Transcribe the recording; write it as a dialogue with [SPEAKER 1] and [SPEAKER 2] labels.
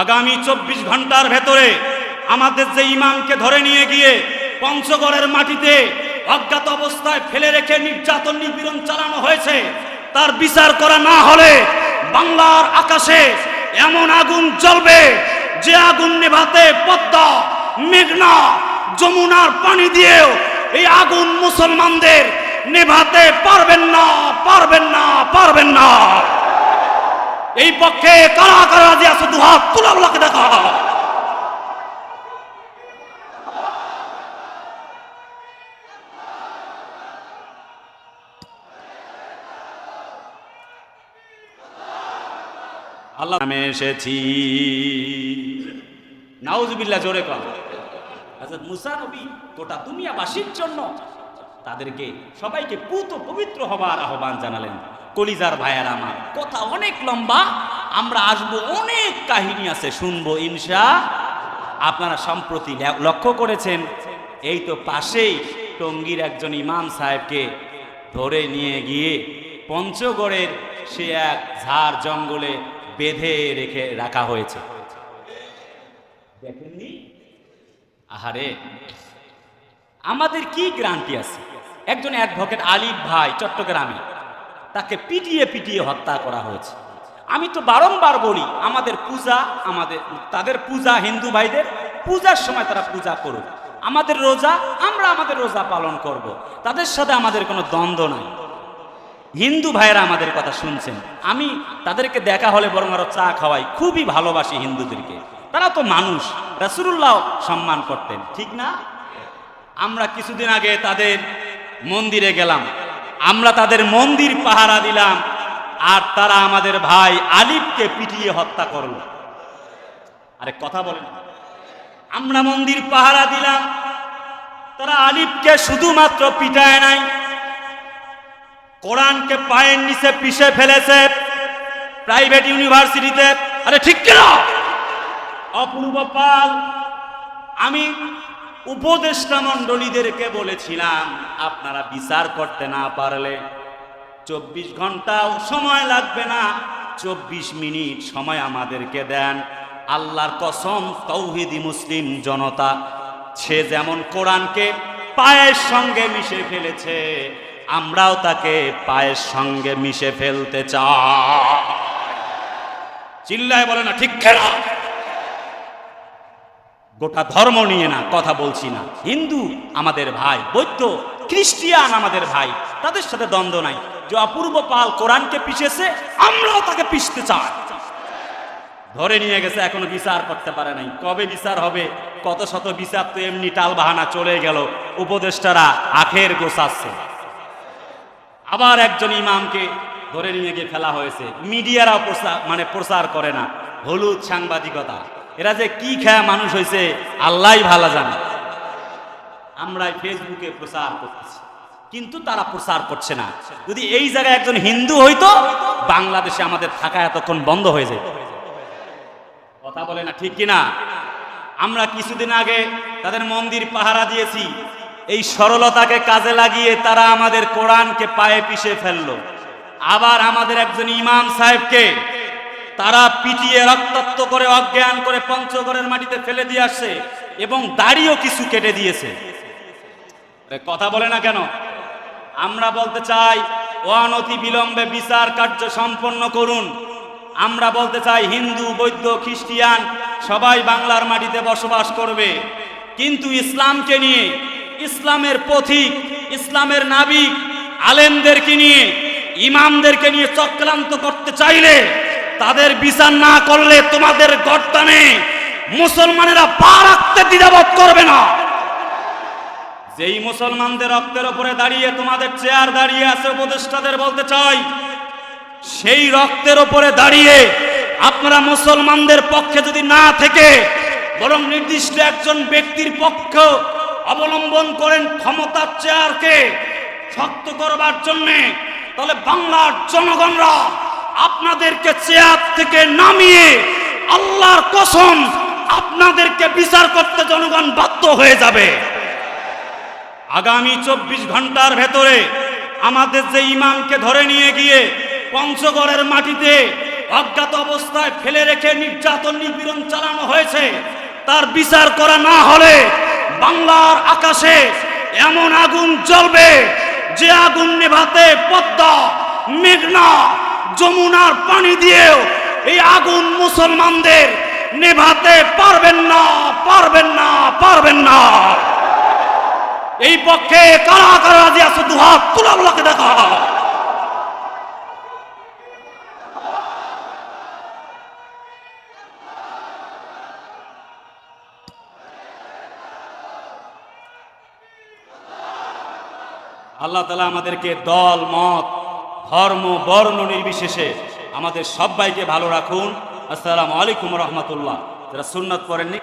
[SPEAKER 1] আগামী 24 ঘন্টার ভেতরে আমাদের যে ইমামকে ধরে নিয়ে গিয়ে পঞ্চগড়ের মাটিতে অজ্ঞাত অবস্থায় ফেলে রেখে নির্যাতন নিপীড়ন চালানো হয়েছে, তার বিচার করা না হলে বাংলার আকাশে এমন আগুন জ্বলবে যে আগুন নেভাতে পদ্মা, মেঘনা, যমুনার পানি দিয়েও এই আগুন মুসলমানদের নেভাতে পারবেন না, পারবেন না, পারবেন না। এই পক্ষে কারা কারা যে আছে দুহাত তুলাগুলোকে দেখা। আল্লাহ নামে এসেছি। নাউজুবিল্লাহ, জোরে কর। হযরত মুসা নবী গোটা দুনিয়াবাসীর জন্য তাদেরকে সবাইকে পুত পবিত্র হবার আহ্বান জানালেন। কলিজার ভাইয়ার আমার, কথা অনেক লম্বা, আমরা আসবো, অনেক কাহিনী আছে, শুনবো ইনশা। আপনারা সম্প্রতি লক্ষ্য করেছেন, এই তো পাশেই টঙ্গীর একজন ইমাম সাহেবকে ধরে নিয়ে গিয়ে পঞ্চগড়ের সে এক ঝাড় জঙ্গলে বেঁধে রাখা হয়েছে। দেখেননি? আহারে, আমাদের কি গ্যারান্টি আছে? একজন অ্যাডভোকেট আলিফ ভাই চট্টগ্রামে, তাকে পিটিয়ে পিটিয়ে হত্যা করা হয়েছে। আমি তো বারংবার বলি, আমাদের পূজা, তাদের পূজা, হিন্দু ভাইদের পূজার সময় তারা পূজা করুক, আমাদের রোজা আমরা আমাদের রোজা পালন করব, তাদের সাথে আমাদের কোনো দ্বন্দ্ব নাই। হিন্দু ভাইয়েরা আমাদের কথা শুনছেন, আমি তাদেরকে দেখা হলে বরং আরো চা খাওয়াই, খুবই ভালোবাসি হিন্দুদেরকে, তারা তো মানুষ, রাসূলুল্লাহ সম্মান করতেন, ঠিক না? আমরা কিছুদিন আগে তাদের মন্দিরে গেলাম, আমরা তাদের মন্দির পাহারা দিলাম, আর তারা আমাদের ভাই আলিফকে পিটিয়ে হত্যা করল। আরে কথা বলেন, আমরা মন্দির পাহারা দিলাম, তারা আলিফকে শুধুমাত্র পিটায় নাই, কোরআনকে পায়ের নিচে পিষে ফেলেছে প্রাইভেট ইউনিভার্সিটিতে। আরে ঠিক কিনা? অপূর্ব পাল, আমি উপদেষ্টা মণ্ডলীদেরকে বলেছিলাম, আপনারা বিচার করতে না পারলে 24 ঘন্টাও সময় লাগবে না, 24 মিনিট সময় আমাদেরকে দেন। আল্লাহর কসম, তৌহিদি মুসলিম জনতা, সে যেমন কোরআনকে পায়ের সঙ্গে মিশে ফেলেছে, আমরাও তাকে পায়ের সঙ্গে মিশে ফেলতে চাই। চিল্লায় বলে না ঠিক খেলা? গোটা ধর্ম নিয়ে না কথা বলছি না, হিন্দু আমাদের ভাই, বৌদ্ধ খ্রিস্টিয়ান আমাদের ভাই, তাদের সাথে দ্বন্দ্ব নাই। যে অপূর্ব পাল কোরআনকে পিষেছে, আমরাও তাকে পিষতে চাই। ধরে নিয়ে গেছে, এখনো বিচার করতে পারে নাই। কবে বিচার হবে? কত শত বিচার তো এমনি টাল বাহানা চলে গেল, উপদেষ্টারা আখের গোছাচ্ছে। আবার একজন ইমামকে ধরে নিয়ে গিয়ে ফেলা হয়েছে, মিডিয়ারাও প্রচার করে না, হলুদ সাংবাদিকতা। এরা যে কি খেয়া মানুষ হয়েছে আল্লাহই ভালো জানে। আমরা ফেসবুকে প্রচার করতেছি, কিন্তু তারা প্রচার করছে না। যদি এই জায়গায় একজন হিন্দু হইতো, বাংলাদেশে আমাদের থাকা এতক্ষণ বন্ধ হয়ে যেত। কথা বলে না ঠিক কিনা? আমরা কিছুদিন আগে তাদের মন্দির পাহারা দিয়েছি, এই সরলতাকে কাজে লাগিয়ে তারা আমাদের কোরআনকে পায়ে পিষে ফেললো। আবার আমাদের একজন ইমাম সাহেবকে তারা পিটিয়ে রক্তাক্ত করে অজ্ঞান করে পঞ্চগড়ের মাটিতে ফেলে দিয়ে আসছে, এবং দাড়িও কিছু কেটে দিয়েছে। কথা বলে না কেন? আমরা বলতে চাই, অনতি বিলম্বে বিচার কার্য সম্পন্ন করুন। আমরা বলতে চাই, হিন্দু, বৌদ্ধ, খ্রিস্টিয়ান সবাই বাংলার মাটিতে বসবাস করবে, কিন্তু ইসলামকে নিয়ে, ইসলামের পথিক, ইসলামের নাবিক আলেমদেরকে নিয়ে, ইমামদেরকে নিয়ে চক্রান্ত করতে চাইলে, তাদের বিচার না করলে তোমাদের গর্দানে মুসলমানেরা পা রাখতে দ্বিধাবোধ করবে না। যেই মুসলমানদের রক্তের উপরে দাঁড়িয়ে তোমাদের চেয়ার দাঁড়িয়ে আছে, উপদেষ্টাদের বলতে চাই, সেই রক্তের উপরে দাঁড়িয়ে আপনারা মুসলমানদের পক্ষে যদি না থেকে বরং নির্দিষ্ট একজন ব্যক্তির পক্ষ অবলম্বন করেন ক্ষমতার চেয়ারকে শক্ত করবার জন্যে, তাহলে বাংলার জনগণরা আপনাদেরকে চেয়ার থেকে নামিয়ে আল্লাহর কসম আপনাদেরকে বিচার করতে জনগণ বাধ্য হয়ে যাবে। আগামী 24 ঘন্টার ভেতরে আমাদের যে ইমামকে ধরে নিয়ে গিয়ে পঞ্চগড়ের মাটিতে অজ্ঞাত অবস্থায় ফেলে রেখে নির্যাতন নিপীড়ন চালানো হয়েছে, তার বিচার করা না হলে বাংলার আকাশে এমন আগুন জ্বলবে যে আগুন নেভাতে পদ্মা, মেঘনা, যমুনার পানি দিয়েও এই আগুন মুসলমানদের নেভাতে পারবেন না, পারবেন না, পারবেন না। এই পক্ষে কারা কারা রাজি আছে দুহাত তুলাগুলোকে দেখা। আল্লাহ তাআলা আমাদেরকে দল মত ধর্ম বর্ণ নির্বিশেষে আমাদের সবাইকে ভালো রাখুন। আসসালামু আলাইকুম ওয়া রাহমাতুল্লাহ। যারা সুন্নাত পড়েননি